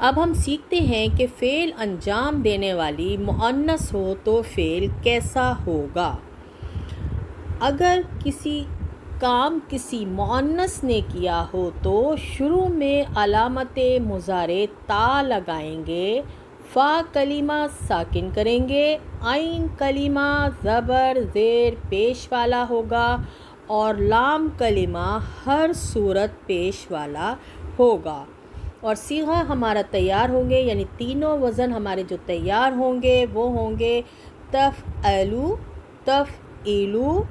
اب ہم سیکھتے ہیں کہ فعل انجام دینے والی مؤنث ہو تو فعل کیسا ہوگا۔ اگر کسی کام کسی مؤنث نے کیا ہو تو شروع میں علامت مضارع تا لگائیں گے، فا کلمہ ساکن کریں گے، عین کلمہ زبر زیر پیش والا ہوگا اور لام کلمہ ہر صورت پیش والا ہوگا، اور صیغہ ہمارا تیار ہوں گے، یعنی تینوں وزن ہمارے جو تیار ہوں گے وہ ہوں گے تفعلو، تفعیلو،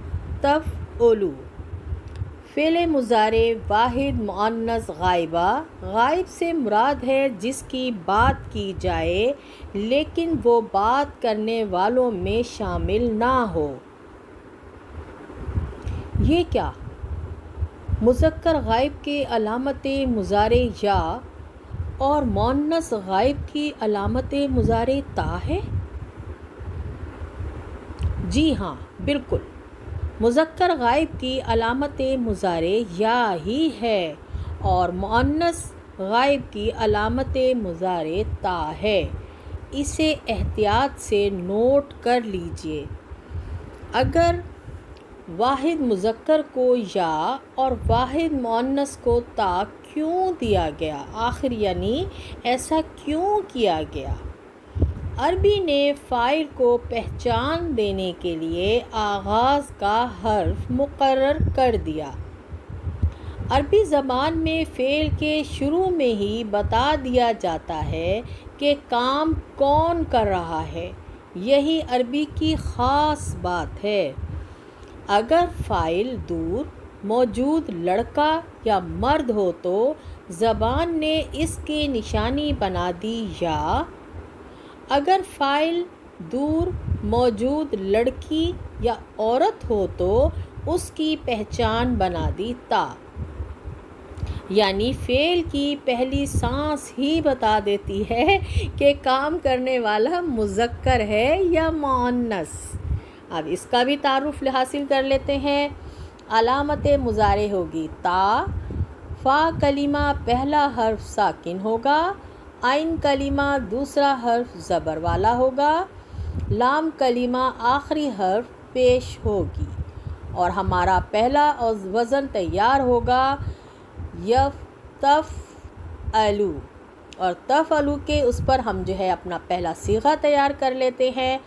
تفعلو۔ فعل مضارع واحد مؤنث غائبہ، غائب سے مراد ہے جس کی بات کی جائے لیکن وہ بات کرنے والوں میں شامل نہ ہو۔ یہ کیا؟ مذکر غائب کی علامت مضارع یا اور مؤنث غائب کی علامت مضارع تا ہے؟ جی ہاں، بالکل، مذکر غائب کی علامت مضارع یا ہی ہے اور مؤنث غائب کی علامت مضارع تا ہے۔ اسے احتیاط سے نوٹ کر لیجئے۔ اگر واحد مذکر کو یا اور واحد مؤنث کو تا کیوں دیا گیا آخر، یعنی ایسا کیوں کیا گیا؟ عربی نے فاعل کو پہچان دینے کے لیے آغاز کا حرف مقرر کر دیا۔ عربی زبان میں فعل کے شروع میں ہی بتا دیا جاتا ہے کہ کام کون کر رہا ہے، یہی عربی کی خاص بات ہے۔ اگر فاعل دور موجود لڑکا یا مرد ہو تو زبان نے اس کی نشانی بنا دی یا، اگر فاعل دور موجود لڑکی یا عورت ہو تو اس کی پہچان بنا دی تا، یعنی فعل کی پہلی سانس ہی بتا دیتی ہے کہ کام کرنے والا مذکر ہے یا مؤنث۔ اب اس کا بھی تعارف حاصل کر لیتے ہیں۔ علامت مضارع ہوگی تا، فا کلمہ پہلا حرف ساکن ہوگا، عین کلمہ دوسرا حرف زبر والا ہوگا، لام کلمہ آخری حرف پیش ہوگی، اور ہمارا پہلا وزن تیار ہوگا تفعلو، اور تفعلو کے اس پر ہم جو ہے اپنا پہلا صیغہ تیار کر لیتے ہیں۔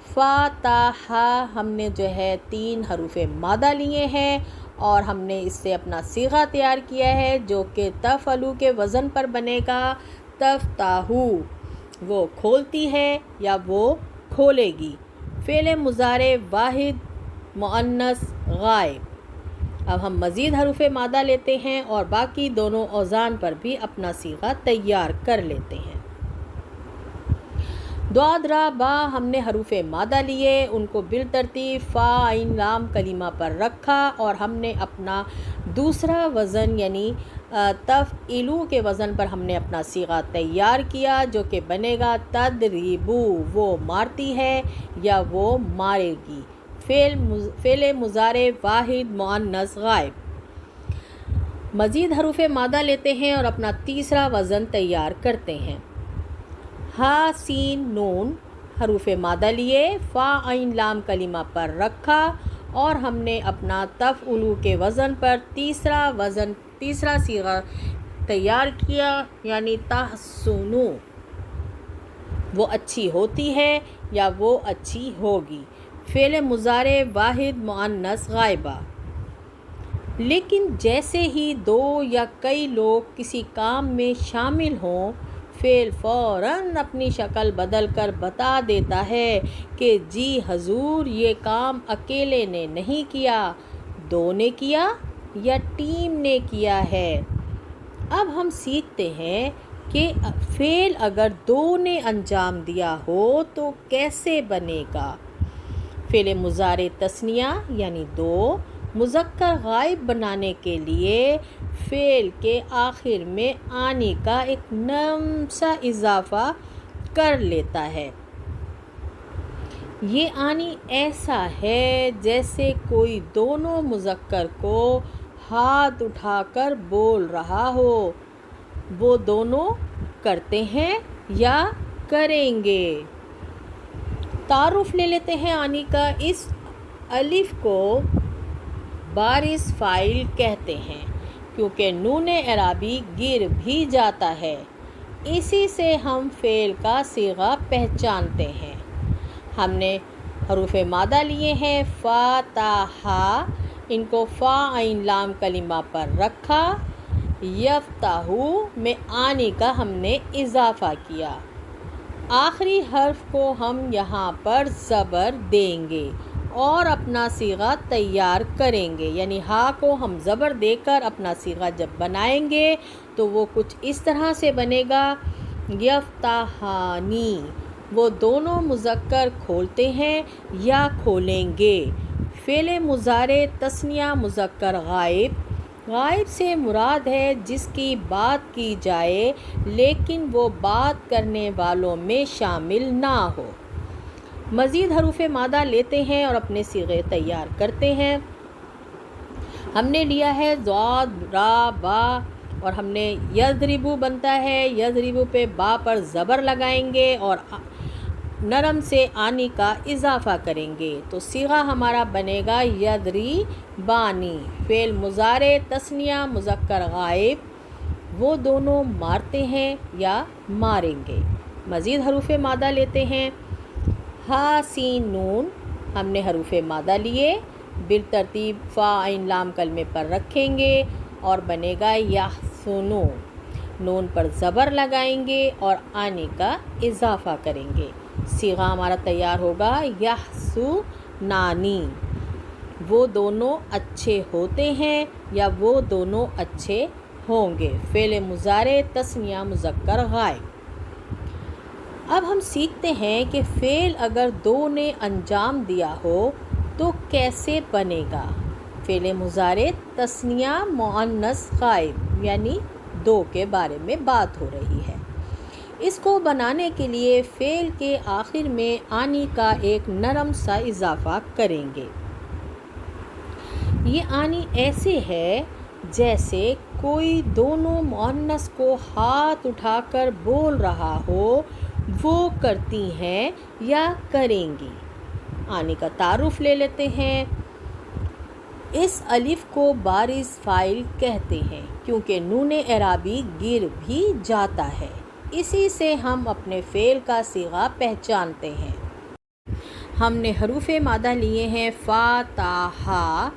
فا تا ہا ہم نے جو ہے 3 حروف مادہ لیے ہیں اور ہم نے اس سے اپنا صیغہ تیار کیا ہے جو کہ تفعلو کے وزن پر بنے گا تفتحو، وہ کھولتی ہے یا وہ کھولے گی۔ فعل مضارع واحد مؤنث غائب۔ اب ہم مزید حروف مادہ لیتے ہیں اور باقی دونوں اوزان پر بھی اپنا صیغہ تیار کر لیتے ہیں۔ ضاد را با ہم نے حروف مادہ لیے، ان کو بالترتیب فا عین لام کلمہ پر رکھا اور ہم نے اپنا دوسرا وزن یعنی تفعلو کے وزن پر ہم نے اپنا صیغہ تیار کیا جو کہ بنے گا تضربو، وہ مارتی ہے یا وہ مارے گی۔ فعل مضارع واحد مؤنث غائب۔ مزید حروف مادہ لیتے ہیں اور اپنا تیسرا وزن تیار کرتے ہیں۔ ہا سین نون حروف مادہ لیے، فا عین لام کلمہ پر رکھا اور ہم نے اپنا تفعلو کے وزن پر تیسرا صیغہ تیار کیا یعنی تحسنو، وہ اچھی ہوتی ہے یا وہ اچھی ہوگی۔ فعل مضارع واحد مؤنث غائبہ۔ لیکن جیسے ہی 2 یا کئی لوگ کسی کام میں شامل ہوں، فعل فوراً اپنی شکل بدل کر بتا دیتا ہے کہ جی حضور یہ کام اکیلے نے نہیں کیا، 2 نے کیا یا ٹیم نے کیا ہے۔ اب ہم سیکھتے ہیں کہ فعل اگر 2 نے انجام دیا ہو تو کیسے بنے گا۔ فعل مضارع تثنیہ یعنی 2 مذکر غائب بنانے کے لیے فعل کے آخر میں آنی کا ایک نرم سا اضافہ کر لیتا ہے۔ یہ آنی ایسا ہے جیسے کوئی دونوں مذکر کو ہاتھ اٹھا کر بول رہا ہو، وہ دونوں کرتے ہیں یا کریں گے۔ تعارف لے لیتے ہیں آنی کا۔ اس الف کو بارز فاعل کہتے ہیں کیونکہ نون اعرابی گر بھی جاتا ہے، اسی سے ہم فعل کا صیغہ پہچانتے ہیں۔ ہم نے حروف مادہ لیے ہیں فا تا ہا، ان کو فا عین لام کلمہ پر رکھا، یفتح میں آنی کا ہم نے اضافہ کیا۔ آخری حرف کو ہم یہاں پر زبر دیں گے اور اپنا صیغہ تیار کریں گے، یعنی ہا کو ہم زبر دے کر اپنا صیغہ جب بنائیں گے تو وہ کچھ اس طرح سے بنے گا، یفتحانی، وہ دونوں مذکر کھولتے ہیں یا کھولیں گے۔ فعل مضارع تثنیہ مذکر غائب، غائب سے مراد ہے جس کی بات کی جائے لیکن وہ بات کرنے والوں میں شامل نہ ہو۔ مزید حروف مادہ لیتے ہیں اور اپنے صیغے تیار کرتے ہیں۔ ہم نے لیا ہے ضاد، را، با، اور ہم نے یضربو بنتا ہے، یضربو پہ با پر زبر لگائیں گے اور نرم سے آنی کا اضافہ کریں گے تو صیغہ ہمارا بنے گا یضریبانی۔ فعل مضارع تثنیہ مذکر غائب، وہ دونوں مارتے ہیں یا ماریں گے۔ مزید حروف مادہ لیتے ہیں۔ ہا سین نون، ہم نے حروف مادہ لیے، بالترتیب فا عین لام کلمے پر رکھیں گے اور بنے گا یحسنو، نون پر زبر لگائیں گے اور آنی کا اضافہ کریں گے، صیغہ ہمارا تیار ہوگا یحسنانی، وہ دونوں اچھے ہوتے ہیں یا وہ دونوں اچھے ہوں گے۔ فعل مضارع تثنیہ مذکر غائب۔ اب ہم سیکھتے ہیں کہ فعل اگر دو نے انجام دیا ہو تو کیسے بنے گا۔ فعل مضارع تثنیہ مؤنث غائب، یعنی دو کے بارے میں بات ہو رہی ہے۔ اس کو بنانے کے لیے فعل کے آخر میں آنی کا ایک نرم سا اضافہ کریں گے۔ یہ آنی ایسے ہے جیسے کوئی دونوں مؤنث کو ہاتھ اٹھا کر بول رہا ہو، وہ کرتی ہیں یا کریں گی۔ آنی کا تعارف لے لیتے ہیں۔ اس الف کو بارز فاعل کہتے ہیں کیونکہ نون اعرابی گر بھی جاتا ہے، اسی سے ہم اپنے فعل کا صیغہ پہچانتے ہیں۔ ہم نے حروف مادہ لیے ہیں فا تا ہا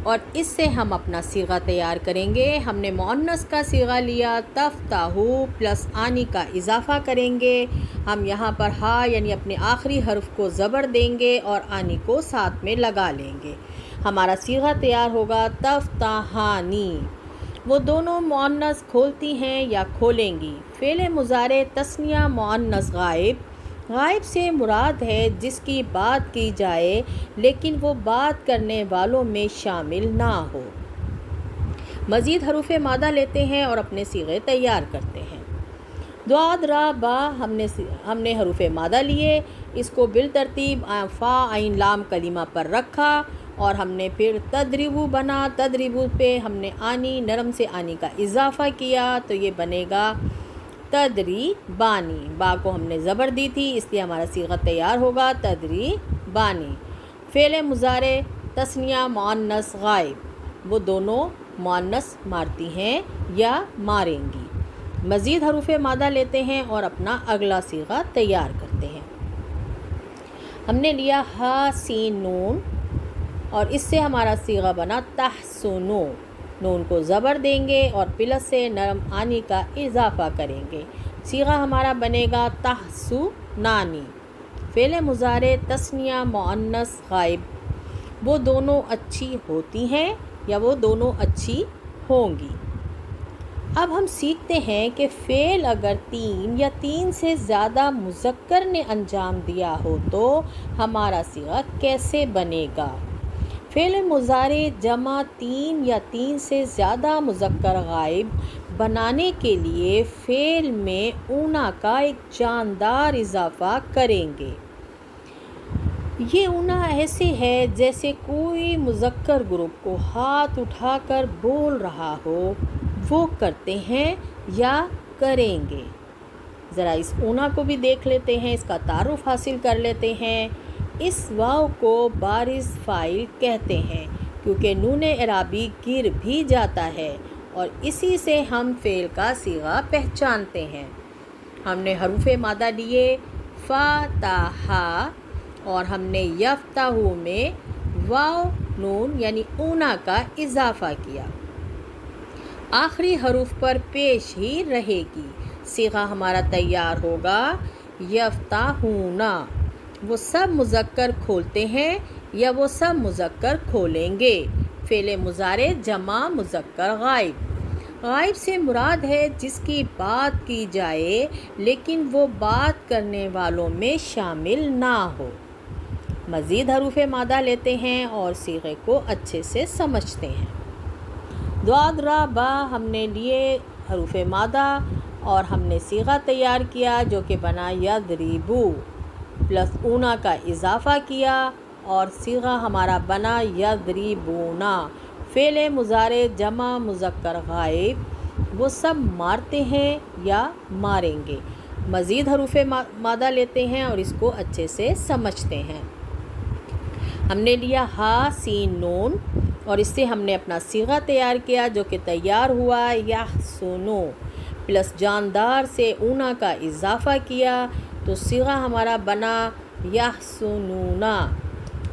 اور اس سے ہم اپنا صیغہ تیار کریں گے۔ ہم نے مؤنث کا صیغہ لیا تفتح پلس آنی کا اضافہ کریں گے۔ ہم یہاں پر ہا یعنی اپنے آخری حرف کو زبر دیں گے اور آنی کو ساتھ میں لگا لیں گے، ہمارا صیغہ تیار ہوگا تفتحانی، وہ دونوں مؤنث کھولتی ہیں یا کھولیں گی۔ فعل مضارع تثنیہ مؤنث غائب، غائب سے مراد ہے جس کی بات کی جائے لیکن وہ بات کرنے والوں میں شامل نہ ہو۔ مزید حروف مادہ لیتے ہیں اور اپنے صیغے تیار کرتے ہیں۔ ضاد، را، با، ہم نے حروف مادہ لیے، اس کو بالترتیب فا عین لام کلمہ پر رکھا اور ہم نے پھر تدریبو بنا، تدریبو پہ ہم نے آنی نرم سے آنی کا اضافہ کیا تو یہ بنے گا تدریبانی، با کو ہم نے زبر دی تھی اس لیے ہمارا صیغہ تیار ہوگا تدریبانی۔ فعل مضارع تثنیہ مؤنث غائب، وہ دونوں مؤنث مارتی ہیں یا ماریں گی۔ مزید حروف مادہ لیتے ہیں اور اپنا اگلا صیغہ تیار کرتے ہیں۔ ہم نے لیا ہا سین نون اور اس سے ہمارا صیغہ بنا تحسنو، نون کو زبر دیں گے اور پلس سے نرم آنی کا اضافہ کریں گے، صیغہ ہمارا بنے گا تحسنانی۔ فعل مضارع تثنیہ مؤنث غائب، وہ دونوں اچھی ہوتی ہیں یا وہ دونوں اچھی ہوں گی۔ اب ہم سیکھتے ہیں کہ فعل اگر تین یا تین سے زیادہ مذکر نے انجام دیا ہو تو ہمارا صیغہ کیسے بنے گا۔ فعل مضارع جمع تین یا تین سے زیادہ مذکر غائب بنانے کے لیے فعل میں اونا کا ایک جاندار اضافہ کریں گے۔ یہ اونا ایسے ہے جیسے کوئی مذکر گروپ کو ہاتھ اٹھا کر بول رہا ہو، وہ کرتے ہیں یا کریں گے۔ ذرا اس اونا کو بھی دیکھ لیتے ہیں، اس کا تعارف حاصل کر لیتے ہیں۔ اس واو کو بارز فاعل کہتے ہیں کیونکہ نون اعرابی گر بھی جاتا ہے اور اسی سے ہم فعل کا صیغہ پہچانتے ہیں۔ ہم نے حروف مادہ لیے فتح اور ہم نے یفتح میں واو نون یعنی اونا کا اضافہ کیا۔ آخری حروف پر پیش ہی رہے گی۔ صیغہ ہمارا تیار ہوگا یفتحون۔ وہ سب مذکر کھولتے ہیں یا وہ سب مذکر کھولیں گے۔ فعل مضارع جمع مذکر غائب۔ غائب سے مراد ہے جس کی بات کی جائے لیکن وہ بات کرنے والوں میں شامل نہ ہو۔ مزید حروف مادہ لیتے ہیں اور صیغے کو اچھے سے سمجھتے ہیں۔ ضاد را با ہم نے لیے حروف مادہ اور ہم نے صیغہ تیار کیا جو کہ بنا یضربو، پلس اونا کا اضافہ کیا اور صیغہ ہمارا بنا یضربونا۔ فعل مضارع جمع مذکر غائب، وہ سب مارتے ہیں یا ماریں گے۔ مزید حروف مادہ لیتے ہیں اور اس کو اچھے سے سمجھتے ہیں۔ ہم نے لیا ہا سین نون اور اس سے ہم نے اپنا صیغہ تیار کیا جو کہ تیار ہوا یحسنو، پلس جاندار سے اونا کا اضافہ کیا تو صیغہ ہمارا بنا یحسنونا۔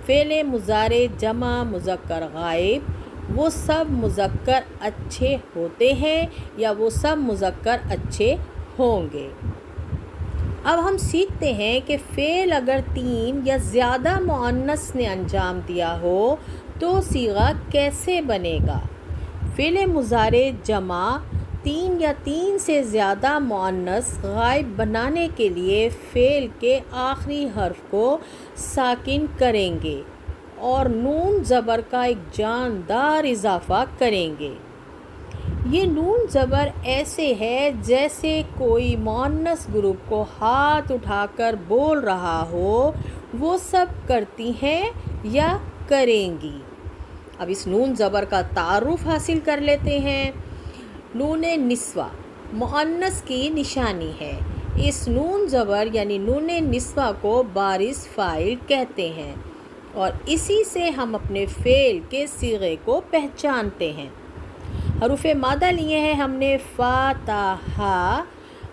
فعل مضارع جمع مذکر غائب، وہ سب مذکر اچھے ہوتے ہیں یا وہ سب مذکر اچھے ہوں گے۔ اب ہم سیکھتے ہیں کہ فعل اگر 3 یا زیادہ مؤنث نے انجام دیا ہو تو صیغہ کیسے بنے گا۔ فعل مضارع جمع 3 یا 3 سے زیادہ مؤنث غائب بنانے کے لیے فعل کے آخری حرف کو ساکن کریں گے اور نون زبر کا ایک جاندار اضافہ کریں گے۔ یہ نون زبر ایسے ہے جیسے کوئی مؤنث گروپ کو ہاتھ اٹھا کر بول رہا ہو، وہ سب کرتی ہیں یا کریں گی۔ اب اس نون زبر کا تعارف حاصل کر لیتے ہیں۔ نون نسوہ مؤنث کی نشانی ہے۔ اس نون زبر یعنی نون نسوہ کو بارز فاعل کہتے ہیں اور اسی سے ہم اپنے فعل کے صیغے کو پہچانتے ہیں۔ حروف مادہ لیے ہیں ہم نے فتح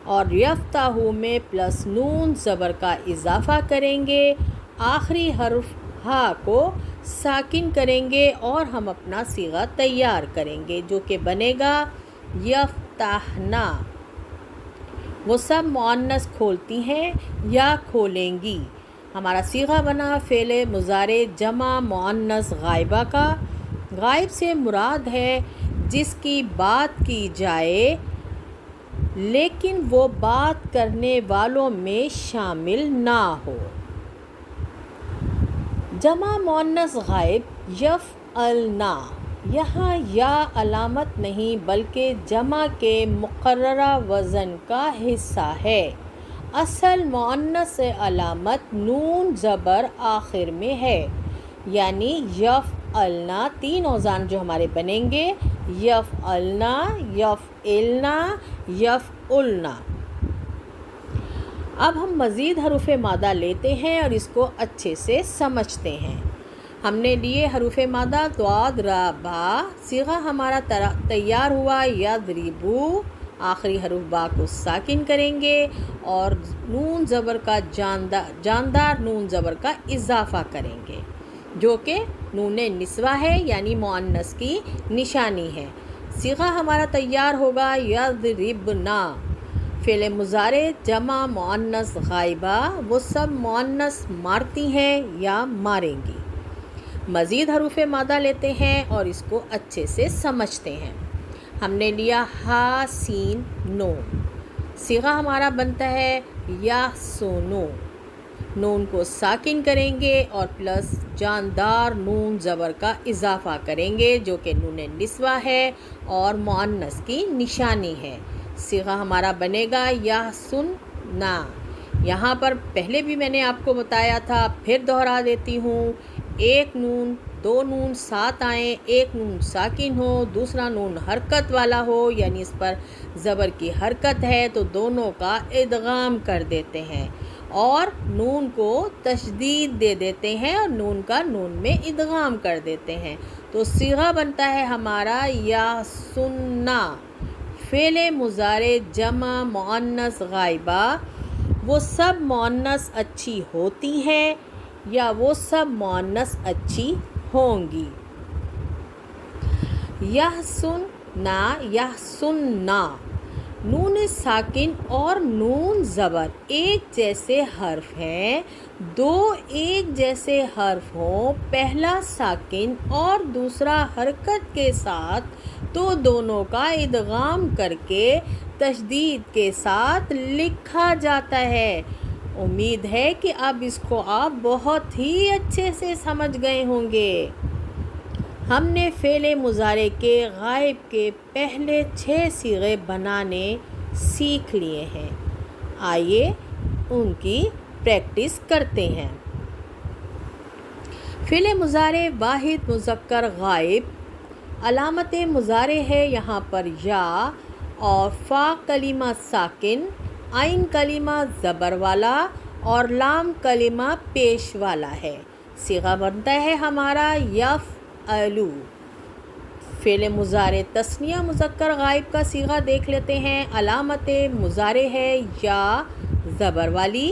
اور یفتح میں پلس نون زبر کا اضافہ کریں گے، آخری حرف ہا کو ساکن کریں گے اور ہم اپنا صیغہ تیار کریں گے جو کہ بنے گا یفتحنا۔ وہ سب مؤنث کھولتی ہیں یا کھولیں گی۔ ہمارا صیغہ بنا فعل مضارع جمع مؤنث غائبہ کا۔ غائب سے مراد ہے جس کی بات کی جائے لیکن وہ بات کرنے والوں میں شامل نہ ہو۔ جمع مؤنث غائب یفعلنا، یہاں یا علامت نہیں بلکہ جمع کے مقررہ وزن کا حصہ ہے۔ اصل مؤنث علامت نون زبر آخر میں ہے، یعنی یفعلنا 3 اوزان جو ہمارے بنیں گے یفعلنا، یفعلنا، یفعلنا۔ اب ہم مزید حروف مادہ لیتے ہیں اور اس کو اچھے سے سمجھتے ہیں۔ ہم نے لیے حروف مادہ ضاد را با، صیغہ ہمارا تیار ہوا یضربو، آخری حرف با کو ساکن کریں گے اور نون زبر کا جاندار نون زبر کا اضافہ کریں گے جو کہ نون نسوہ ہے یعنی مؤنث کی نشانی ہے۔ صیغہ ہمارا تیار ہوگا یضربنا۔ فعل مضارع جمع مؤنث غائبہ، وہ سب مؤنث مارتی ہیں یا ماریں گی۔ مزید حروف مادہ لیتے ہیں اور اس کو اچھے سے سمجھتے ہیں۔ ہم نے لیا ہا سین نون، صیغہ ہمارا بنتا ہے یحسنو، نون کو ساکن کریں گے اور پلس جاندار نون زبر کا اضافہ کریں گے جو کہ نون نسوہ ہے اور مؤنث کی نشانی ہے۔ صیغہ ہمارا بنے گا یحسننا۔ یہاں پر پہلے بھی میں نے آپ کو بتایا تھا، پھر دہرا دیتی ہوں، ایک نون دو نون ساتھ آئیں، ایک نون ساکن ہو، دوسرا نون حرکت والا ہو، یعنی اس پر زبر کی حرکت ہے، تو دونوں کا ادغام کر دیتے ہیں اور نون کو تشدید دے دیتے ہیں اور نون کا نون میں ادغام کر دیتے ہیں۔ تو صیغہ بنتا ہے ہمارا یحسننا، فعل مضارع جمع مؤنث غائبہ، وہ سب مؤنث اچھی ہوتی ہیں یا وہ سب مؤنث اچھی ہوں گی۔ یحسننا، یحسننا، نون ساکن اور نون زبر ایک جیسے حرف ہیں، دو ایک جیسے حرف ہوں، پہلا ساکن اور دوسرا حرکت کے ساتھ، تو دونوں کا ادغام کر کے تشدید کے ساتھ لکھا جاتا ہے۔ امید ہے کہ اب اس کو آپ بہت ہی اچھے سے سمجھ گئے ہوں گے۔ ہم نے فعل مضارع کے غائب کے پہلے 6 صیغے بنانے سیکھ لیے ہیں، آئیے ان کی پریکٹس کرتے ہیں۔ فعل مضارع واحد مذکر غائب، علامت مضارع ہے یہاں پر یا، اور فا کلمہ ساکن، عین کلمہ زبر والا اور لام کلمہ پیش والا ہے۔ صیغہ بنتا ہے ہمارا یفعلو۔ فعل مضارع تثنیہ مذکر غائب کا صیغہ دیکھ لیتے ہیں۔ علامت مضارع ہے یا زبر والی،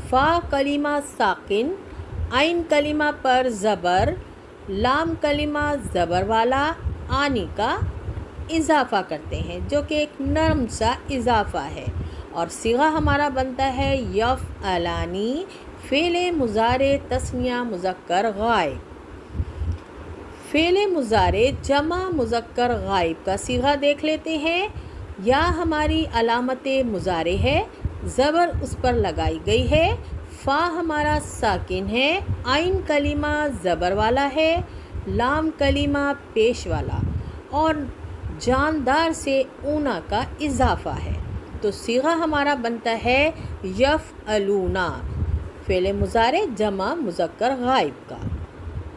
فا کلمہ ساکن، عین کلمہ پر زبر، لام کلمہ زبر والا، آنی کا اضافہ کرتے ہیں جو کہ ایک نرم سا اضافہ ہے، اور صیغہ ہمارا بنتا ہے یفعلانی، فعل مضارع تثنیہ مذکر غائب۔ فعل مضارع جمع مذکر غائب کا صیغہ دیکھ لیتے ہیں۔ یا ہماری علامت مضارع ہے، زبر اس پر لگائی گئی ہے، فا ہمارا ساکن ہے، عین کلمہ زبر والا ہے، لام کلمہ پیش والا، اور جاندار سے اونا کا اضافہ ہے، تو صیغہ ہمارا بنتا ہے یفعلونا، فعل مضارع جمع مذکر غائب کا۔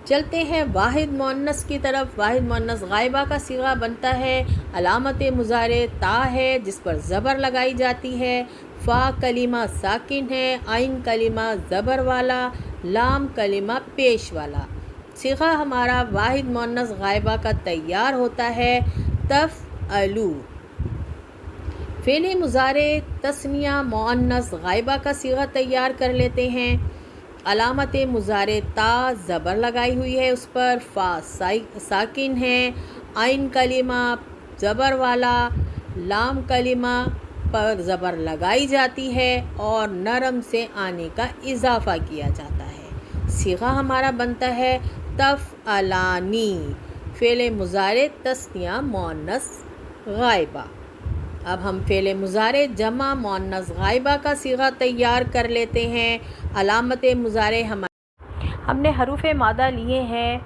چلتے ہیں واحد مؤنث کی طرف۔ واحد مؤنث غائبہ کا صیغہ بنتا ہے، علامت مضارع تا ہے جس پر زبر لگائی جاتی ہے، فا کلمہ ساکن ہے، عین کلمہ زبر والا، لام کلمہ پیش والا۔ صیغہ ہمارا واحد مؤنث غائبہ کا تیار ہوتا ہے تفعلو۔ فعل مضارع تثنیہ مؤنث غائبہ کا صیغہ تیار کر لیتے ہیں۔ علامت مضارع تا، زبر لگائی ہوئی ہے اس پر، فا ساکن ہے، عین کلمہ زبر والا، لام کلمہ پر زبر لگائی جاتی ہے اور نرم سے آنے کا اضافہ کیا جاتا ہے۔ صیغہ ہمارا بنتا ہے تفعلانی، فعل مضارع تثنیہ مؤنث غائبہ۔ اب ہم فعل مضارع جمع مؤنث غائبہ کا صیغہ تیار کر لیتے ہیں۔ علامت مضارع ہم نے حروف مادہ لیے ہیں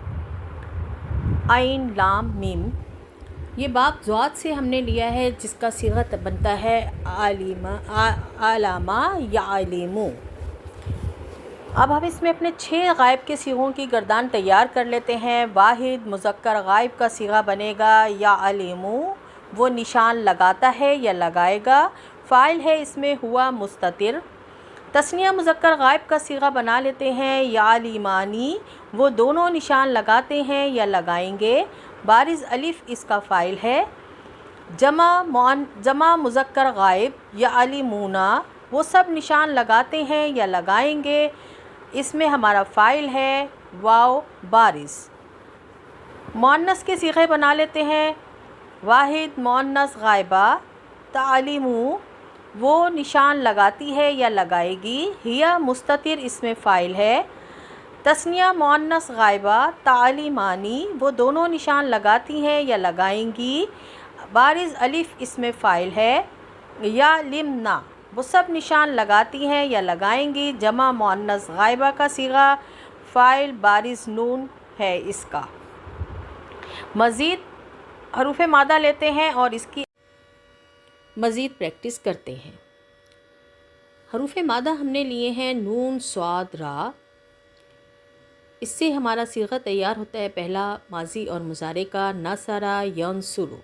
عین لام میم، یہ باپ ذات سے ہم نے لیا ہے جس کا صیغہ بنتا ہے علامہ یعلمو۔ اب ہم اس میں اپنے 6 غائب کے صیغوں کی گردان تیار کر لیتے ہیں۔ واحد مذکر غائب کا صیغہ بنے گا یعلمو، وہ نشان لگاتا ہے یا لگائے گا، فاعل ہے اس میں ہوا مستتر۔ تثنیہ مذکر غائب کا صیغہ بنا لیتے ہیں یعلمانی، وہ دونوں نشان لگاتے ہیں یا لگائیں گے، بارز الف اس کا فاعل ہے۔ جمع مذکر غائب یعلمونا، وہ سب نشان لگاتے ہیں یا لگائیں گے، اس میں ہمارا فاعل ہے واو بارز۔ مؤنث کے صیغے بنا لیتے ہیں۔ واحد مؤنث غائبہ تعلمو، وہ نشان لگاتی ہے یا لگائے گی، ہیا مستتر اس میں فاعل ہے۔ تثنیہ مؤنث غائبہ تعلیمانی، وہ دونوں نشان لگاتی ہیں یا لگائیں گی، بارز الف اس میں فاعل ہے۔ یعلمنا، وہ سب نشان لگاتی ہیں یا لگائیں گی، جمع مؤنث غائبہ کا صیغہ، فاعل بارز نون ہے اس کا۔ مزید حروف مادہ لیتے ہیں اور اس کی مزید پریکٹس کرتے ہیں۔ حروف مادہ ہم نے لیے ہیں نون صاد را، اس سے ہمارا صیغہ تیار ہوتا ہے پہلا ماضی اور مضارع کا نصرہ ینصرو۔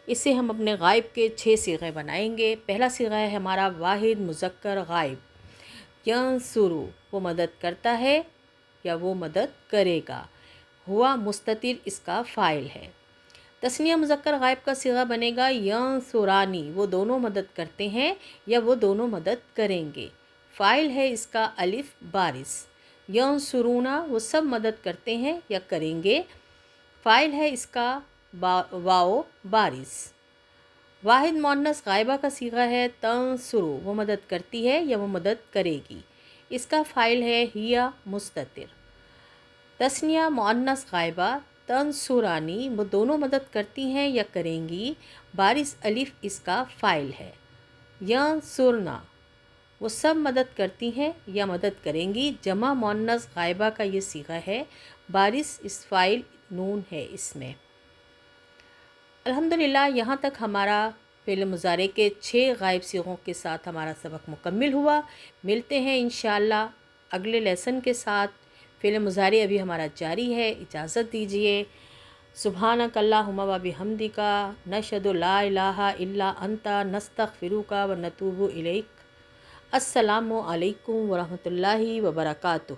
اس سے ہم اپنے غائب کے 6 صیغے بنائیں گے۔ پہلا صیغہ ہے ہمارا واحد مذکر غائب، ینصرو وہ مدد کرتا ہے یا وہ مدد کرے گا، ہوا مستتر اس کا فاعل ہے۔ تثنیہ مذکر غائب کا صیغہ بنے گا ینصرانی، وہ دونوں مدد کرتے ہیں یا وہ دونوں مدد کریں گے، فاعل ہے اس کا الف بارس۔ ینصرونا وہ سب مدد کرتے ہیں یا کریں گے، فاعل ہے اس کا واو بارس۔ واحد مؤنث غائبہ کا صیغہ ہے تنصرو، وہ مدد کرتی ہے یا وہ مدد کرے گی، اس کا فاعل ہے ہیا مستتر۔ تثنیہ مؤنث غائبہ تنصرانی وہ دونوں مدد کرتی ہیں یا کریں گی، بارس الف اس کا فاعل ہے۔ ینصرنا وہ سب مدد کرتی ہیں یا مدد کریں گی، جمع مؤنث غائبہ کا یہ صیغہ ہے، بارس اس فاعل نون ہے اس میں۔ الحمدللہ یہاں تک ہمارا فعل مضارع کے 6 غائب صیغوں کے ساتھ ہمارا سبق مکمل ہوا۔ ملتے ہیں انشاءاللہ اگلے لیسن کے ساتھ۔ فعل مضارع ابھی ہمارا جاری ہے، اجازت دیجیے۔ سبحانک اللہم و بحمدک نشہد لا الہ الا انت نستغفرک و نتوب الیک۔ السلام علیکم ورحمۃ اللہ وبرکاتہ۔